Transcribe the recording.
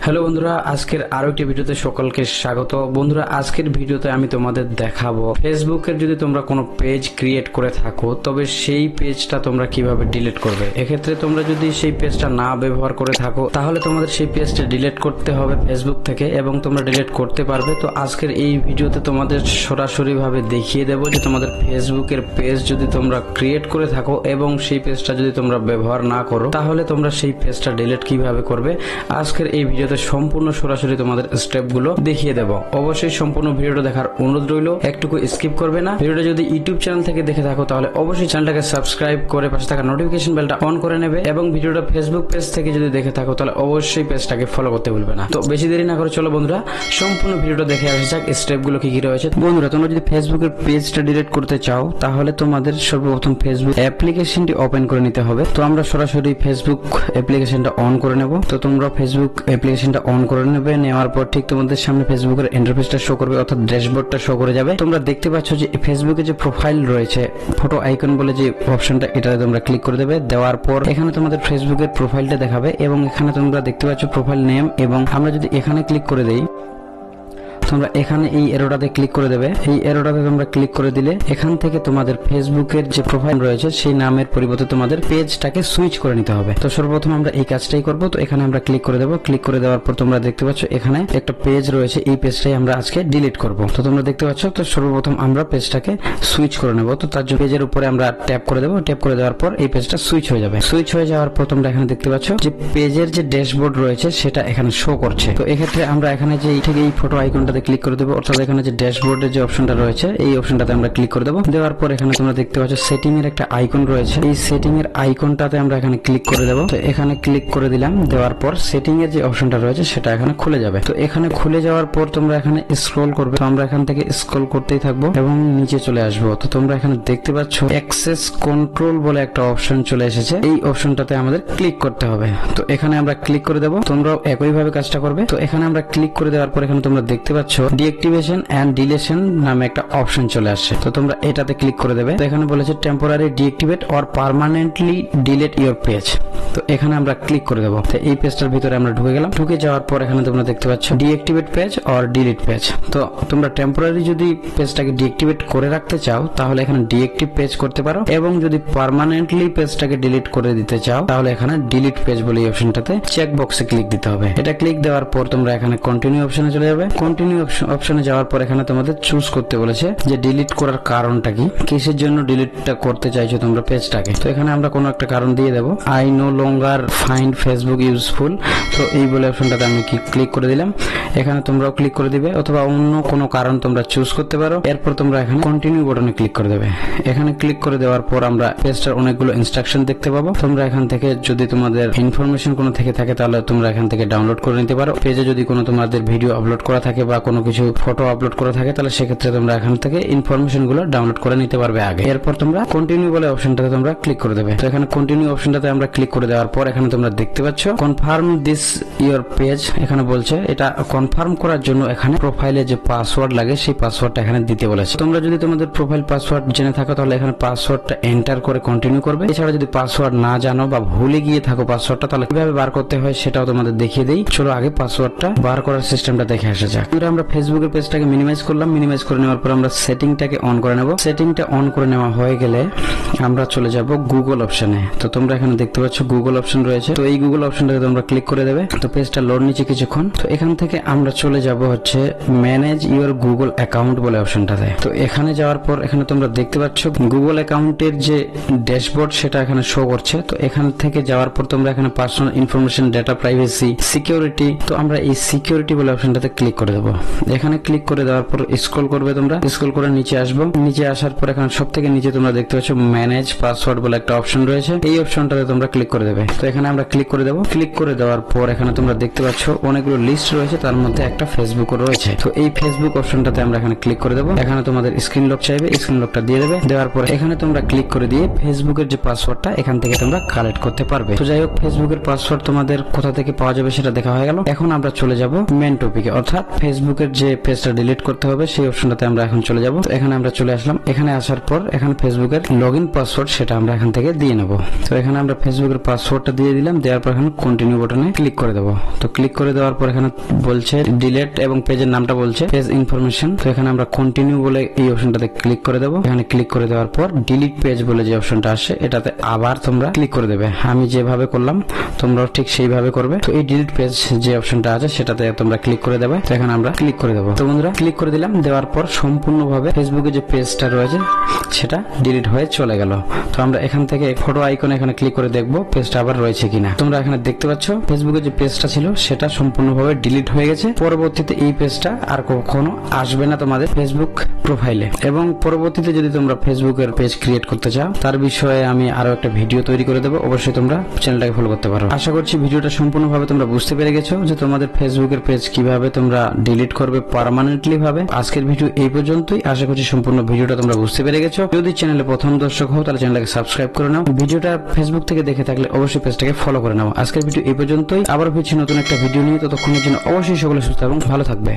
Hello বন্ধুরা, আজকের আরো একটি ভিডিওতে সকলকে স্বাগত। বন্ধুরা, আজকের ভিডিওতে আমি তোমাদের দেখাবো ফেসবুকের যদি তোমরা কোনো পেজ ক্রিয়েট করে থাকো তবে সেই পেজটা তোমরা কিভাবে ডিলিট করবে। এক্ষেত্রে তোমরা যদি সেই পেজটা না ব্যবহার করে থাকো তাহলে তোমাদের সেই পেজটা ডিলিট করতে হবে ফেসবুক থেকে, এবং তোমরা ডিলিট করতে পারবে। তো আজকের এই ভিডিওতে তোমাদের সরাসরি ভাবে দেখিয়ে দেবো যে তোমাদের ফেসবুকের পেজ যদি তোমরা ক্রিয়েট করে থাকো এবং সেই পেজটা যদি তোমরা ব্যবহার না করো তাহলে তোমরা সেই পেজটা ডিলিট কিভাবে করবে। আজকের এই ভিডিওতে সম্পূর্ণ সরাসরি তোমাদের স্টেপগুলো দেখিয়ে দেব। অবশ্যই সম্পূর্ণ ভিডিওটা দেখার অনুরোধ রইল, একটুকু স্কিপ করবে না। ভিডিওটা যদি ইউটিউব চ্যানেল থেকে দেখে থাকো তাহলে অবশ্যই চ্যানেলটাকে সাবস্ক্রাইব করে পাশে থাকা নোটিফিকেশন বেলটা অন করে নেবে, এবং ভিডিওটা ফেসবুক পেজ থেকে যদি দেখে থাকো তাহলে অবশ্যই পেজটাকে ফলো করতে ভুলবে না। তো বেশি দেরি না করে চলো বন্ধুরা সম্পূর্ণ ভিডিওটা দেখে আসা যাক স্টেপগুলো কি কি রয়েছে। বন্ধুরা, তোমরা যদি ফেসবুকের পেজটা ডিলিট করতে চাও তাহলে তোমাদের সর্বপ্রথম ফেসবুক অ্যাপ্লিকেশনটি ওপেন করে নিতে হবে। তো আমরা সরাসরি ফেসবুক অ্যাপ্লিকেশনটা অন করে নেব। তো তোমরা ফেসবুক অ্যাপ্লিকেশনটা অন করে নেবে। নেওয়ার পর ঠিক তোমাদের সামনে ফেসবুকের ইন্টারফেসটা শো করবে, অর্থাৎ ড্যাশবোর্ডটা শো করে যাবে। তোমরা দেখতে পাচ্ছ যে ফেসবুকে যে প্রোফাইল রয়েছে, ফটো আইকন বলে যে অপশনটা, এটাতে তোমরা ক্লিক করে দেবে। দেওয়ার পর এখানে তোমাদের ফেসবুকের প্রোফাইলটা দেখাবে, এবং এখানে তোমরা দেখতে পাচ্ছ প্রোফাইল নেম। এবং আমরা যদি এখানে ক্লিক করে দেই, তোমরা এখানে এই এরোটাতে ক্লিক করে দেবে। এই এরোটাতে তোমরা ক্লিক করে দিলে এখান থেকে তোমাদের ফেসবুকের যে প্রোফাইল রয়েছে সেই নামের পরিবর্তে তোমাদের পেজটাকে সুইচ করে নিতে হবে। তো সর্বপ্রথম আমরা এই কাজটাই করব। তো এখানে আমরা ক্লিক করে দেবো। ক্লিক করে দেওয়ার পর তোমরা দেখতে পাচ্ছ এখানে একটা পেজ রয়েছে, এই পেজটাই আমরা আজকে ডিলিট করব। তো তোমরা দেখতে পাচ্ছ, তো সর্বপ্রথম আমরা পেজটাকে সুইচ করে নেব। তো তার জন্য পেজের উপরে আমরা ট্যাপ করে দেবো। ট্যাপ করে দেওয়ার পর এই পেজটা সুইচ হয়ে যাবে। সুইচ হয়ে যাওয়ার পর তোমরা এখানে দেখতে পাচ্ছ যে পেজের যে ড্যাশবোর্ড রয়েছে সেটা এখানে শো করছে। তো এক্ষেত্রে আমরা এখানে যে এই ফটো আইকনটাতে ক্লিক করে দেবো, অর্থাৎ এখানে যে ড্যাশবোর্ডের যে অপশনটা রয়েছে এই অপশনটাতে আমরা ক্লিক করে দেবো। দেওয়ার পর এখানে তোমরা দেখতে পাচ্ছ সেটিং এর একটা আইকন রয়েছে, এই সেটিং এর আইকনটাতে আমরা এখানে ক্লিক করে দেবো। তো এখানে ক্লিক করে দিলাম। দেওয়ার পর সেটিং এর যে অপশনটা রয়েছে সেটা এখানে খুলে যাবে। তো এখানে খুলে যাওয়ার পর তোমরা এখানে স্ক্রল করবে। তো আমরা এখান থেকে স্ক্রল করতেই থাকবো এবং নিচে চলে আসবো। তো তোমরা এখানে দেখতে পাচ্ছ অ্যাক্সেস কন্ট্রোল বলে একটা অপশন চলে এসেছে, এই অপশনটাতে আমাদের ক্লিক করতে হবে। তো এখানে আমরা ক্লিক করে দেবো। তোমরাও একইভাবে কাজটা করবে। তো এখানে আমরা ক্লিক করে দেওয়ার পর এখানে তোমরা দেখতে পাচ্ছ ডিঅ্যাক্টিভেশন এন্ড ডিলেশন নামে একটা অপশন চলে আসছে। তো তোমরা এটাতে ক্লিক করে দেবে। তো এখানে বলেছে temporary deactivate or permanently delete your page. তো এখানে আমরা ক্লিক করে দেবো। তো এই পেজটার ভিতরে আমরা ঢুকে গেলাম। ঢুকে যাওয়ার পর এখানে তোমরা দেখতে পাচ্ছ deactivate page or delete page. তো তোমরা টেম্পোরারি যদি পেজটাকে ডিঅ্যাক্টিভেট করে রাখতে চাও তাহলে এখানে ডিঅ্যাক্টিভ পেজ করতে পারো, এবং যদি পার্মানেন্টলি পেজটাকে ডিলিট করে দিতে চাও তাহলে এখানে ডিলিট পেজ বলে এই অপশনটাতে চেক বক্সে ক্লিক দিতে হবে। এটা ক্লিক দেওয়ার পর তোমরা এখানে কন্টিনিউ অপশনে চলে যাবে। কন্টিনিউ অপশনে যাওয়ার পর এখানে তোমাদের চুজ করতে বলেছে যে ডিলিট করার কারণটা কি, কিসের জন্য ডিলিটটা করতে চাইছো তোমরা পেজটাকে। তো এখানে আমরা কোনো একটা কারণ দিয়ে দেবো, I no longer find Facebook useful. তো এই বলে অপশনটাতে আমি ক্লিক করে দিলাম। এখানে তোমরাও ক্লিক করে দিবে, অথবা অন্য কোনো কারণ তোমরা চুজ করতে পারো। এরপর তোমরা এখানে কন্টিনিউ বাটনে ক্লিক করে দেবে। এখানে ক্লিক করে দেওয়ার পর আমরা পেজটার অনেকগুলো ইনস্ট্রাকশন দেখতে পাবো। তোমরা এখান থেকে যদি তোমাদের ইনফরমেশন কোনো থেকে থাকে তাহলে তোমরা এখান থেকে ডাউনলোড করে নিতে পারো। পেজে যদি কোনো তোমাদের ভিডিও আপলোড করা থাকে বা কোনো কিছু ফটো আপলোড করা থাকে তাহলে সেক্ষেত্রে তোমরা এখান থেকে ইনফরমেশন গুলো ডাউনলোড করে নিতে পারবে আগে। এরপর তোমরা কন্টিনিউ বলে অপশনটাতে তোমরা ক্লিক করে দেবে। তো এখানে কন্টিনিউ অপশনটাতে আমরা ক্লিক করে দেওয়ার পর এখানে তোমরা দেখতে পাচ্ছ কনফার্ম দিস ইওর পেজ। এখানে বলছে এটা কনফার্ম করার জন্য এখানে প্রোফাইলে যে পাসওয়ার্ড লাগে সেই পাসওয়ার্ডটা এখানে দিতে বলেছে। তোমরা যদি তোমাদের প্রোফাইল পাসওয়ার্ড জেনে থাকো তাহলে এখানে পাসওয়ার্ডটা এন্টার করে কন্টিনিউ করবে। এছাড়া যদি পাসওয়ার্ড না জানো বা ভুলে গিয়ে থাকো পাসওয়ার্ডটা, তাহলে কিভাবে বার করতে হয় সেটাও তোমাদের দেখিয়ে দেই। চলো আগে পাসওয়ার্ডটা বার করার সিস্টেমটা দেখে আসা যাক। আমরা ফেসবুকের পেজটাকে মিনিমাইজ করলাম। মিনিমাইজ করে নেওয়ার পর আমরা সেটিংটাকে অন করে নেব। সেটিংটা অন করে নেওয়া হয়ে গেলে আমরা চলে যাব গুগল অপশনে। তো তোমরা এখানে দেখতে পাচ্ছ গুগল অপশন রয়েছে। তো এই গুগল অপশনটাকে তোমরা ক্লিক করে দেবে। তো পেজটা লোড নিচে কিছুক্ষণ। তো এখান থেকে আমরা চলে যাব হচ্ছে ম্যানেজ ইওর গুগল অ্যাকাউন্ট বলে অপশনটাতে। তো এখানে যাওয়ার পর এখানে তোমরা দেখতে পাচ্ছ গুগল অ্যাকাউন্টের যে ড্যাশবোর্ড সেটা এখানে শো করছে। তো এখান থেকে যাওয়ার পর তোমরা এখানে personal information, data privacy, security, তো আমরা এই সিকিউরিটি বলে অপশনটাতে ক্লিক করে দেবো। এখানে ক্লিক করে দেওয়ার পর স্ক্রল করবে, তোমরা স্ক্রল করে নিচে আসবো। নিচে আসার পর এখানে সব থেকে নিচে তোমরা দেখতে পাচ্ছ ম্যানেজ পাসওয়ার্ড বলে একটা অপশন রয়েছে, এই অপশনটাতে তোমরা ক্লিক করে দেবে। তো এখানে আমরা ক্লিক করে দেবো। ক্লিক করে দেওয়ার পর এখানে তোমরা দেখতে পাচ্ছ অনেকগুলো লিস্ট রয়েছে, তার মধ্যে একটা ফেসবুকও রয়েছে। তো এই ফেসবুক অপশনটাতে আমরা এখানে ক্লিক করে দেবো। এখানে তোমাদের স্ক্রিন লক চাইবে, স্ক্রিন লকটা দিয়ে দেবে। দেওয়ার পর এখানে তোমরা ক্লিক করে দিয়ে ফেসবুকের যে পাসওয়ার্ডটা এখান থেকে তোমরা কালেক্ট করতে পারবে। তো যাই হোক, ফেসবুকের পাসওয়ার্ড তোমাদের কোথা থেকে পাওয়া যাবে সেটা দেখা হয়ে গেল। এখন আমরা চলে যাব মেন টপিকে, অর্থাৎ ফেসবুক ফেসবুকের যে পেজটা ডিলিট করতে হবে সেই অপশনটাতে আমরা এখন চলে যাব। তো এখানে আমরা চলে আসলাম। এখানে আসার পর এখানে ফেসবুকের লগইন পাসওয়ার্ড সেটা আমরা এখান থেকে দিয়ে নেব। তো এখানে আমরা ফেসবুকের পাসওয়ার্ডটা দিয়ে দিলাম। দেওয়ার পর এখানে কন্টিনিউ বাটনে ক্লিক করে দেব। তো ক্লিক করে দেওয়ার পর এখানে বলছে ডিলিট এবং পেজের নামটা বলছে পেজ ইনফরমেশন। তো এখানে আমরা কন্টিনিউ বলে এই অপশনটাতে ক্লিক করে দেব। এখানে ক্লিক করে দেওয়ার পর ডিলিট পেজ বলে যে অপশনটা আসে এটাতে আবার তোমরা ক্লিক করে দেবে। আমি যেভাবে করলাম তোমরাও ঠিক সেইভাবে করবে। তো এই ডিলিট পেজ যে অপশনটা আছে সেটাতে তোমরা ক্লিক করে দেবে। তো এখানে আমরা ক্লিক করে দেবো। তো বন্ধুরা ক্লিক করে দিলাম। দেওয়ার পর সম্পূর্ণভাবে ফেসবুকে যে পেজটা রয়েছে সেটা ডিলিট হয়ে চলে গেল। তো আমরা এখান থেকে ফটো আইকনে এখানে ক্লিক করে দেখবো পেজটা আবার রয়েছে কিনা। তোমরা এখানে দেখতে পাচ্ছ ফেসবুকে যে পেজটা ছিল সেটা সম্পূর্ণভাবে ডিলিট হয়ে গেছে। পরবর্তীতে এই পেজটা আর কখনো আসবে না তোমাদের ফেসবুক প্রোফাইলে। এবং পরবর্তীতে যদি তোমরা ফেসবুকের পেজ ক্রিয়েট করতে চাও তার বিষয়ে আমি আরো একটা ভিডিও তৈরি করে দেবো। অবশ্যই তোমরা চ্যানেলটাকে ফলো করতে পারো। আশা করছি ভিডিওটা সম্পূর্ণভাবে তোমরা বুঝতে পেরে গেছো যে তোমাদের ফেসবুকের পেজ কিভাবে তোমরা ডিলিট করবে পার্মানেন্টলি ভাবে। আজকের ভিডিও এই পর্যন্তই। আশা করছি সম্পূর্ণ ভিডিওটা তোমরা বুঝতে পেরে গেছো। যদি চ্যানেলে প্রথম দর্শক হও তাহলে চ্যানেলটাকে সাবস্ক্রাইব করে নাও। ভিডিওটা ফেসবুক থেকে দেখে থাকলে অবশ্যই পেজটাকে ফলো করে নাও। আজকের ভিডিও এই পর্যন্তই। আবার ফিরছি নতুন একটা ভিডিও নিয়ে। ততক্ষণের জন্য অবশ্যই সকলে সুস্থ এবং ভালো থাকবে।